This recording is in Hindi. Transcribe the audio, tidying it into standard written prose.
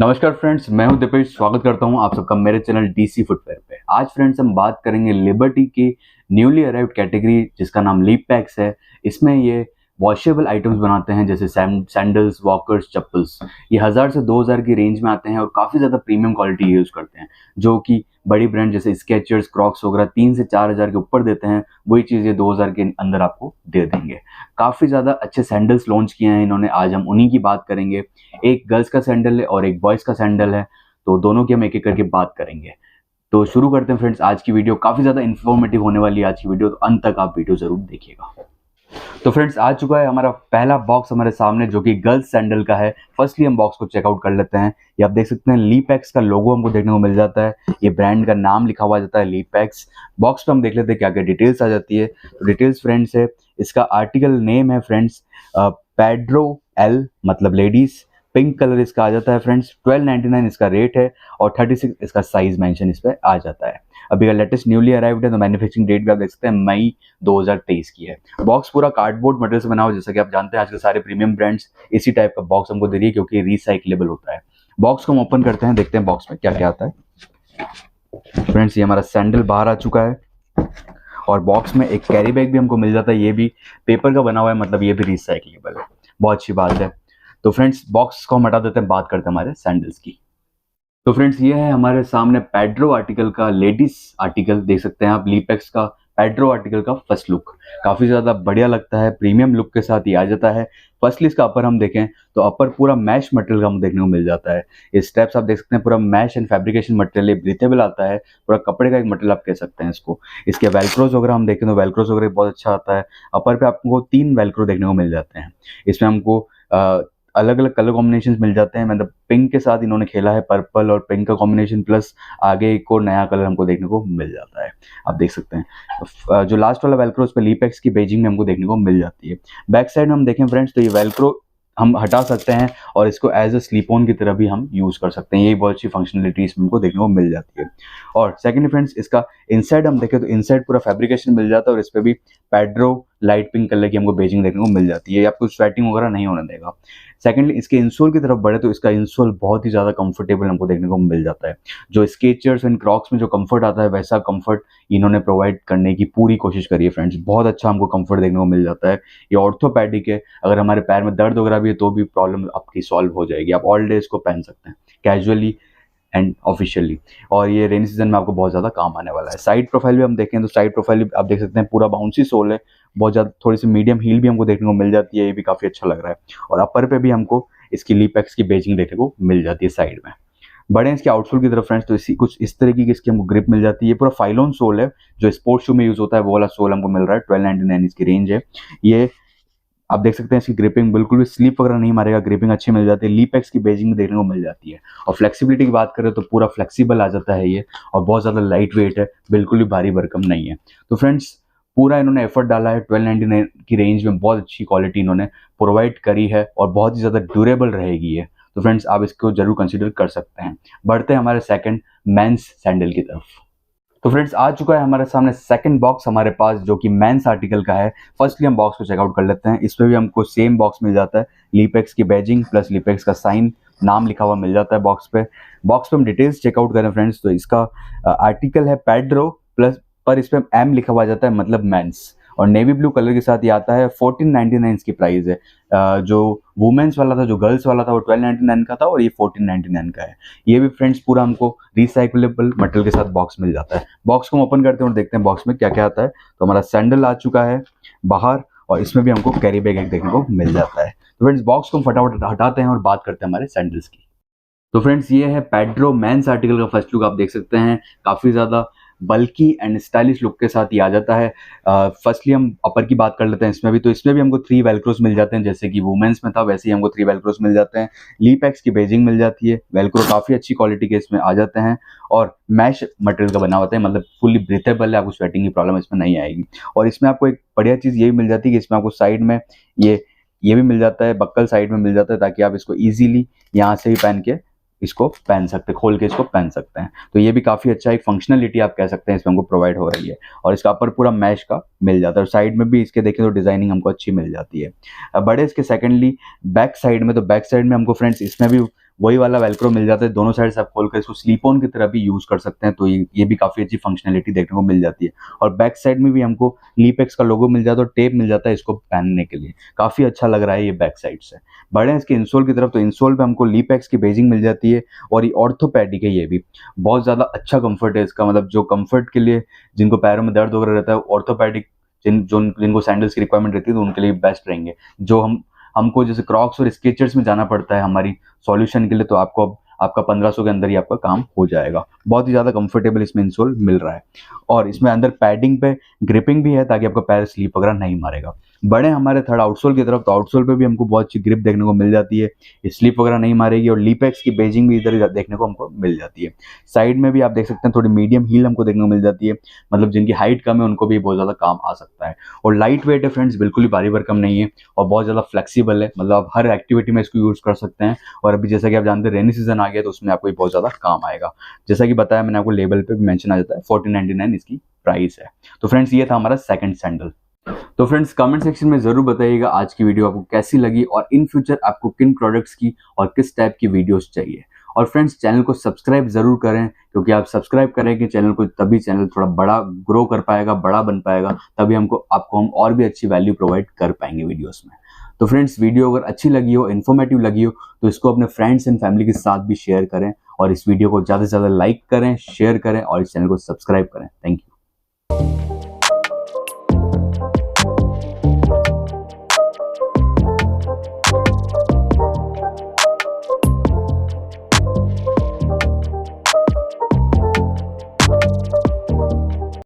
नमस्कार फ्रेंड्स, मैं हूं दिपेश। स्वागत करता हूं आप सबका मेरे चैनल डीसी फुटवेयर पे। आज फ्रेंड्स हम बात करेंगे लिबर्टी की न्यूली अराइव्ड कैटेगरी जिसका नाम लीप पैक्स है। इसमें ये वॉशेबल आइटम्स बनाते हैं जैसे सैंडल्स, वॉकर्स, चप्पल्स। ये 1000 से 2000 की रेंज में आते हैं और काफ़ी ज़्यादा प्रीमियम क्वालिटी यूज़ करते हैं, जो कि बड़ी ब्रांड जैसे स्केचर्स, क्रॉक्स वगैरह 3 से 4000 के ऊपर देते हैं। वही चीज़ ये 2000 के अंदर आपको दे देंगे। काफ़ी ज़्यादा अच्छे सैंडल्स लॉन्च किए हैं इन्होंने, आज हम उन्हीं की बात करेंगे। एक गर्ल्स का सैंडल है और एक बॉयज़ का सैंडल है, तो दोनों की हम एक एक करके बात करेंगे। तो शुरू करते हैं फ्रेंड्स आज की वीडियो। काफ़ी ज़्यादा इन्फॉर्मेटिव होने वाली है आज की वीडियो, तो अंत तक आप वीडियो ज़रूर देखिएगा। तो फ्रेंड्स आ चुका है हमारा पहला बॉक्स हमारे सामने, जो कि गर्ल्स सैंडल का है। फर्स्टली हम बॉक्स को चेकआउट कर लेते हैं। ये आप देख सकते हैं लीपैक्स का लोगो हमको देखने को मिल जाता है, ये ब्रांड का नाम लिखा हुआ जाता है लीपैक्स। बॉक्स पे हम देख लेते हैं क्या क्या डिटेल्स आ जाती है। तो डिटेल्स फ्रेंड्स है, इसका आर्टिकल नेम है फ्रेंड्स पेड्रो एल, मतलब लेडीज। पिंक कलर इसका आ जाता है फ्रेंड्स। 1299 इसका रेट है और 36 इसका साइज मेंशन इस पर आ जाता है। अभी का लेटेस्ट न्यूली अराइव्ड है, तो मैन्युफैक्चरिंग डेट भी आप देख सकते हैं मई 2023 की है। बॉक्स पूरा कार्डबोर्ड मटेरियल से बना हुआ, जैसा कि आप जानते हैं आजकल सारे प्रीमियम ब्रांड्स इसी टाइप का बॉक्स हमको दे रही है क्योंकि रिसाइक्लेबल होता है। बॉक्स को हम ओपन करते हैं, देखते हैं बॉक्स में क्या क्या आता है। फ्रेंड्स ये हमारा सैंडल बाहर आ चुका है और बॉक्स में एक कैरी बैग भी हमको मिल जाता है। ये भी पेपर का बना हुआ है, मतलब ये भी रिसाइक्लेबल है। बहुत अच्छी बात है। तो फ्रेंड्स बॉक्स को हम हटा देते हैं, बात करते हैं हमारे सैंडल्स की। तो फ्रेंड्स ये है हमारे सामने पेड्रो आर्टिकल का लेडीज आर्टिकल, देख सकते हैं आप लीपैक्स का पेड्रो आर्टिकल का फर्स्ट लुक। काफ़ी ज़्यादा बढ़िया लगता है, प्रीमियम लुक के साथ ये आ जाता है। फर्स्टली इसका अपर हम देखें तो अपर पूरा मैश मटेरियल का हम देखने को मिल जाता है। ये स्टेप्स आप देख सकते हैं, पूरा mesh and fabrication material, breathable आता है, पूरा कपड़े का एक मटेरियल आप कह सकते हैं इसको। इसके वेलक्रोज वगैरह हम देखें तो वेलक्रोज वगैरह बहुत अच्छा आता है। अपर पे आपको 3 वेलक्रो देखने को मिल जाते हैं। इसमें हमको अलग अलग कलर कॉम्बिनेशन मिल जाते हैं, मतलब पिंक के साथ इन्होंने खेला है, पर्पल और पिंक का कॉम्बिनेशन, प्लस आगे एक और नया कलर हमको देखने को मिल जाता है। आप देख सकते हैं जो लास्ट वाला वेलक्रो उस पर लीपैक्स की बेजिंग में हमको देखने को मिल जाती है। बैक साइड में हम देखें फ्रेंड्स तो ये वेलक्रो हम हटा सकते हैं और इसको एज अ स्लीप ऑन की तरह भी हम यूज़ कर सकते हैं। यही बहुत अच्छी फंक्शनलिटी इसमें हमको देखने को मिल जाती है। और सेकेंडली फ्रेंड्स इसका इनसाइड हम देखें तो इनसाइड पूरा फैब्रिकेशन मिल जाता है और इस पर भी पेड्रो लाइट पिंक कलर की हमको बेजिंग देखने को मिल जाती है। आपको स्वेटिंग वगैरह नहीं होने देगा। सेकेंडली इसके इंसोल की तरफ बढ़े तो इसका इंसोल बहुत ही ज़्यादा कंफर्टेबल हमको देखने को मिल जाता है। जो स्केचर्स एंड क्रॉक्स में जो कंफर्ट आता है वैसा कंफर्ट इन्होंने प्रोवाइड करने की पूरी कोशिश करी है फ्रेंड्स। बहुत अच्छा हमको कंफर्ट देखने को मिल जाता है। ये ऑर्थोपैडिक है, अगर हमारे पैर में दर्द वगैरह भी है तो भी प्रॉब्लम आपकी सॉल्व हो जाएगी। आप ऑल डे इसको पहन सकते हैं कैजुअली एंड ऑफिशियली, और ये रेनी सीजन में आपको बहुत ज़्यादा काम आने वाला है। साइड प्रोफाइल भी हम देखें तो साइड प्रोफाइल भी आप देख सकते हैं, पूरा बाउंसी सोल है, बहुत ज़्यादा थोड़ी सी मीडियम हील भी हमको देखने को मिल जाती है। ये भी काफ़ी अच्छा लग रहा है। और अपर पे भी हमको इसकी लीपैक्स की बेजिंग देखने को मिल जाती है साइड में। बड़े इसके आउटसोल की तरफ फ्रेंड्स तो इसी कुछ इस तरीके की इसकी हमको ग्रिप मिल जाती है। पूरा फाइलोन सोल है, जो स्पोर्ट्स शू में यूज़ होता है वो वाला सोल हमको मिल रहा है। 1299 इसकी रेंज है। ये आप देख सकते हैं इसकी ग्रिपिंग बिल्कुल भी स्लिप वगैरह नहीं मारेगा, ग्रिपिंग अच्छी मिल जाती है। लीपैक्स की बेजिंग में देखने को मिल जाती है। और फ्लेक्सिबिलिटी की बात करें तो पूरा फ्लेक्सिबल आ जाता है ये, और बहुत ज़्यादा लाइट वेट है, बिल्कुल भी भारी भरकम नहीं है। तो फ्रेंड्स पूरा इन्होंने एफर्ट डाला है। 1299 की रेंज में बहुत अच्छी क्वालिटी इन्होंने प्रोवाइड करी है और बहुत ही ज़्यादा ड्यूरेबल रहेगी ये। तो फ्रेंड्स आप इसको जरूर कंसिडर कर सकते हैं। बढ़ते हैं हमारे सेकंड मेंस सैंडल की तरफ। तो फ्रेंड्स आ चुका है हमारे सामने सेकंड बॉक्स हमारे पास, जो कि मेंस आर्टिकल का है। फर्स्टली हम बॉक्स को चेकआउट कर लेते हैं। इसमें भी हमको सेम बॉक्स मिल जाता है, लीपैक्स की बैजिंग प्लस लीपैक्स का साइन, नाम लिखा हुआ मिल जाता है बॉक्स पे। बॉक्स पे हम डिटेल्स चेकआउट करें फ्रेंड्स तो इसका आर्टिकल है पेड्रो प्लस, पर इस पर एम लिखा हुआ जाता है, मतलब मेंस, और नेवी ब्लू कलर के साथ ये आता है। 1499 इसकी प्राइस है। जो वुमेन्स वाला था, जो गर्ल्स वाला था, वो 1299 का था और ये 1499 का है। ये भी फ्रेंड्स पूरा हमको रिसाइक्लेबल मटेरियल के साथ बॉक्स मिल जाता है। बॉक्स को हम ओपन करते हैं और देखते हैं बॉक्स में क्या क्या आता है। तो हमारा सैंडल आ चुका है बाहर और इसमें भी हमको कैरी बैग एक देखने को मिल जाता है। तो फ्रेंड्स बॉक्स को हम फटाफट हटाते हैं और बात करते हैं हमारे सैंडल्स की। तो फ्रेंड्स ये है पेड्रो मेंस आर्टिकल का फर्स्ट लुक, आप देख सकते हैं काफ़ी ज़्यादा बल्की एंड स्टाइलिश लुक के साथ ये आ जाता है। फर्स्टली हम अपर की बात कर लेते हैं। इसमें भी हमको 3 वेलक्रोस मिल जाते हैं, जैसे कि वुमेन्स में था वैसे ही हमको 3 वेलक्रोस मिल जाते हैं। लीपैक्स की बेजिंग मिल जाती है, वेलक्रो काफ़ी अच्छी क्वालिटी के इसमें आ जाते हैं और मैश मटेरियल का बना होता है, मतलब फुली ब्रीथेबल है, आपको स्वेटिंग की प्रॉब्लम इसमें नहीं आएगी। और इसमें आपको एक बढ़िया चीज़ ये भी मिल जाती है कि इसमें आपको साइड में ये भी मिल जाता है, बक्कल साइड में मिल जाता है, ताकि आप इसको ईजिली यहाँ से भी पहन के इसको पहन सकते हैं, खोल के इसको पहन सकते हैं। तो ये भी काफ़ी अच्छा एक फंक्शनलिटी आप कह सकते हैं इसमें हमको प्रोवाइड हो रही है। और इसका अपर पूरा मैश का मिल जाता है और साइड में भी इसके देखें तो डिजाइनिंग हमको अच्छी मिल जाती है। बड़े इसके सेकेंडली बैक साइड में, तो बैक साइड में हमको फ्रेंड्स इसमें भी वही वाला वेलक्रो मिल जाता है, दोनों साइड से आप खोलकर इसको स्लीप ऑन की तरह भी यूज कर सकते हैं, तो ये भी काफी अच्छी फंक्शनलिटी देखने को मिल जाती है। और बैक साइड में भी हमको लीपेक्स का लोगो मिल जाता है और टेप मिल जाता है इसको पहनने के लिए, काफी अच्छा लग रहा है ये बैक साइड से। बढ़े इसके इंसोल की तरफ, तो इंसोल पे हमको लीपेक्स की बेजिंग मिल जाती है और ये ऑर्थोपेडिक है, ये भी बहुत ज्यादा अच्छा कंफर्ट है इसका, मतलब जो कंफर्ट के लिए जिनको पैरों में दर्द वगैरह रहता है, ऑर्थोपेडिक जिनको सैंडल्स की रिक्वायरमेंट रहती है तो उनके लिए बेस्ट रहेंगे। जो हमको जैसे क्रॉक्स और स्केचर्स में जाना पड़ता है हमारी सॉल्यूशन के लिए, तो आपको अब आपका 1500 के अंदर ही आपका काम हो जाएगा। बहुत ही ज़्यादा कंफर्टेबल इसमें इंसोल मिल रहा है और इसमें अंदर पैडिंग पे ग्रिपिंग भी है ताकि आपका पैर स्लीप वगैरह नहीं मारेगा। बड़े हमारे थर्ड आउटसोल की तरफ, तो आउटसोल पे भी हमको बहुत अच्छी ग्रिप देखने को मिल जाती है, स्लीप वगैरह नहीं मारेगी और लीपेक्स की बेजिंग भी इधर देखने को हमको मिल जाती है। साइड में भी आप देख सकते हैं थोड़ी मीडियम हील हमको देखने को मिल जाती है, मतलब जिनकी हाइट कम है उनको भी बहुत ज़्यादा काम आ सकता है। और लाइट वेट है फ्रेंड्स, बिल्कुल ही भारी भरकम नहीं है और बहुत ज़्यादा फ्लेक्सिबल है, मतलब आप हर एक्टिविटी में इसको यूज़ कर सकते हैं। और अभी जैसा कि आप जानते हैं रेनी सीजन आ गया तो उसमें आपको बहुत ज़्यादा काम आएगा। जैसा कि बताया मैंने आपको, लेबल पे भी मेंशन आ जाता है, 1499 इसकी प्राइस है। तो फ्रेंड्स ये था हमारा सेकंड सैंडल। तो फ्रेंड्स कमेंट सेक्शन में जरूर बताइएगा आज की वीडियो आपको कैसी लगी और इन फ्यूचर आपको किन प्रोडक्ट्स की और किस टाइप की वीडियोस चाहिए। और फ्रेंड्स चैनल को सब्सक्राइब जरूर करें, क्योंकि आप सब्सक्राइब करेंगे चैनल को, तभी चैनल थोड़ा बड़ा ग्रो कर पाएगा, बड़ा बन पाएगा, तभी आपको हम और भी अच्छी वैल्यू प्रोवाइड कर पाएंगे वीडियोस में। तो फ्रेंड्स वीडियो अगर अच्छी लगी हो, इन्फॉर्मेटिव लगी हो, तो इसको अपने फ्रेंड्स एंड फैमिली के साथ भी शेयर करें और इस वीडियो को ज़्यादा से ज़्यादा लाइक करें, शेयर करें और इस चैनल को सब्सक्राइब करें। Thank you.